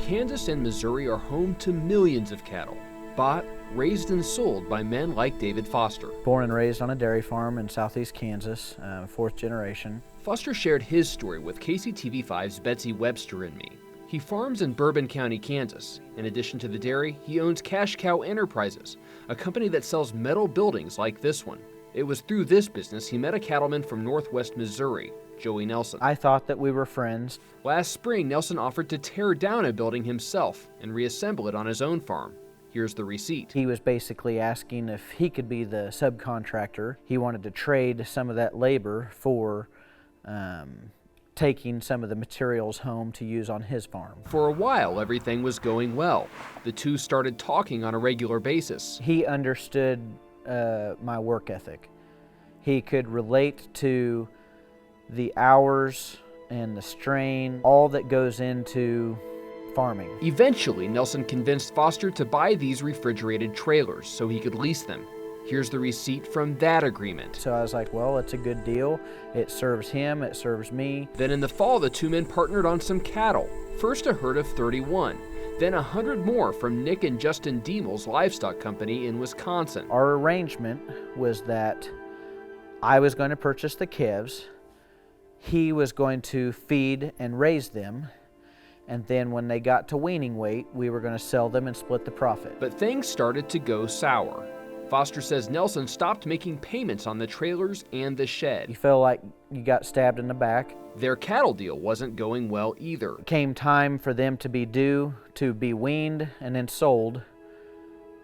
Kansas and Missouri are home to millions of cattle, bought, raised, and sold by men like David Foster. Born and raised on a dairy farm in southeast Kansas, fourth generation. Foster shared his story with KCTV5's Betsy Webster and me. He farms in Bourbon County, Kansas. In addition to the dairy, he owns Cash Cow Enterprises, a company that sells metal buildings like this one. It was through this business he met a cattleman from northwest Missouri, Joey Nelson. I thought that we were friends. Last spring, Nelson offered to tear down a building himself and reassemble it on his own farm. Here's the receipt. He was basically asking if he could be the subcontractor. He wanted to trade some of that labor for taking some of the materials home to use on his farm. For a while, everything was going well. The two started talking on a regular basis. He understood my work ethic. He could relate to the hours and the strain, all that goes into farming. Eventually, Nelson convinced Foster to buy these refrigerated trailers so he could lease them. Here's the receipt from that agreement. So I was like, well, it's a good deal. It serves him, it serves me. Then in the fall, the two men partnered on some cattle. First a herd of 31, then 100 more from Nick and Justin Diemel's livestock company in Wisconsin. Our arrangement was that I was going to purchase the calves, he was going to feed and raise them, and then when they got to weaning weight, we were going to sell them and split the profit. But things started to go sour. Foster says Nelson stopped making payments on the trailers and the shed. You feel like you got stabbed in the back. Their cattle deal wasn't going well either. It came time for them to be due, to be weaned and then sold.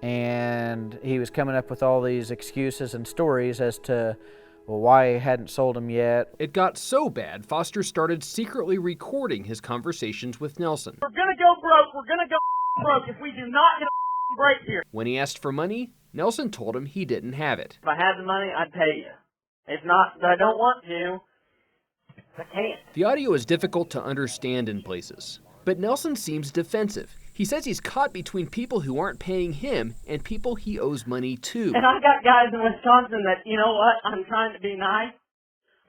And he was coming up with all these excuses and stories as to, well, why he hadn't sold them yet. It got so bad, Foster started secretly recording his conversations with Nelson. We're gonna go broke. We're gonna go broke if we do not get a break here. When he asked for money, Nelson told him he didn't have it. If I had the money, I'd pay you. If not, I don't want to. I can't. The audio is difficult to understand in places, but Nelson seems defensive. He says he's caught between people who aren't paying him and people he owes money to. And I've got guys in Wisconsin that, you know what, I'm trying to be nice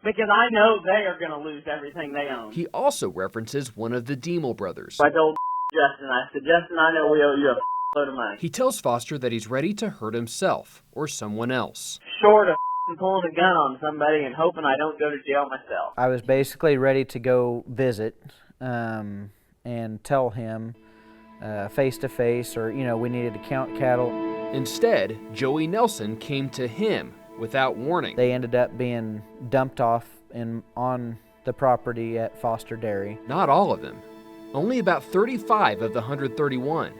because I know they are going to lose everything they own. He also references one of the Diemel brothers. I told Justin, I said, Justin, I know we owe you a load of money. He tells Foster that he's ready to hurt himself or someone else. Short of pulling a gun on somebody and hoping I don't go to jail myself. I was basically ready to go visit and tell him face to face, or, you know, we needed to count cattle. Instead, Joey Nelson came to him without warning. They ended up being dumped off on the property at Foster Dairy. Not all of them. Only about 35 of the 131.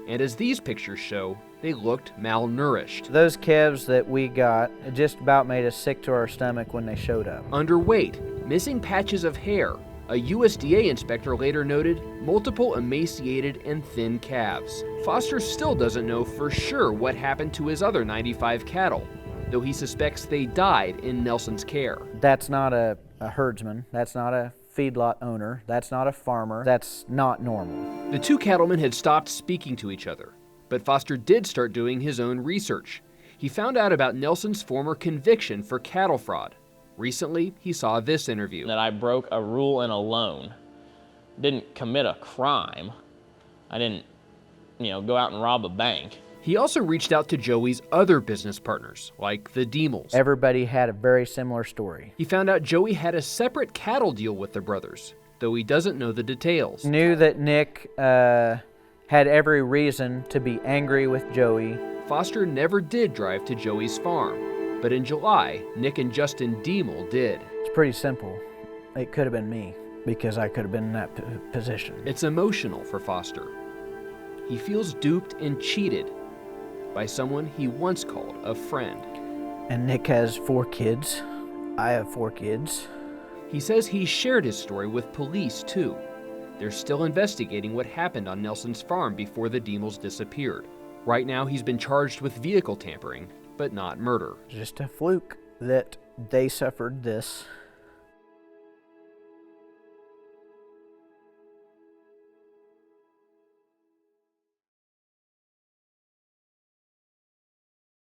And as these pictures show, they looked malnourished. Those calves that we got, it just about made us sick to our stomach when they showed up. Underweight, missing patches of hair. A USDA inspector later noted multiple emaciated and thin calves. Foster still doesn't know for sure what happened to his other 95 cattle, though he suspects they died in Nelson's care. That's not a herdsman. That's not a feedlot owner. That's not a farmer. That's not normal. The two cattlemen had stopped speaking to each other, but Foster did start doing his own research. He found out about Nelson's former conviction for cattle fraud. Recently, he saw this interview. That I broke a rule in a loan. Didn't commit a crime. I didn't, go out and rob a bank. He also reached out to Joey's other business partners, like the Diemels. Everybody had a very similar story. He found out Joey had a separate cattle deal with the brothers, though he doesn't know the details. Knew that Nick had every reason to be angry with Joey. Foster never did drive to Joey's farm. But in July, Nick and Justin Diemel did. It's pretty simple. It could have been me, because I could have been in that position. It's emotional for Foster. He feels duped and cheated by someone he once called a friend. And Nick has 4 kids. I have 4 kids. He says he shared his story with police, too. They're still investigating what happened on Nelson's farm before the Diemels disappeared. Right now, he's been charged with vehicle tampering, but not murder. Just a fluke that they suffered this.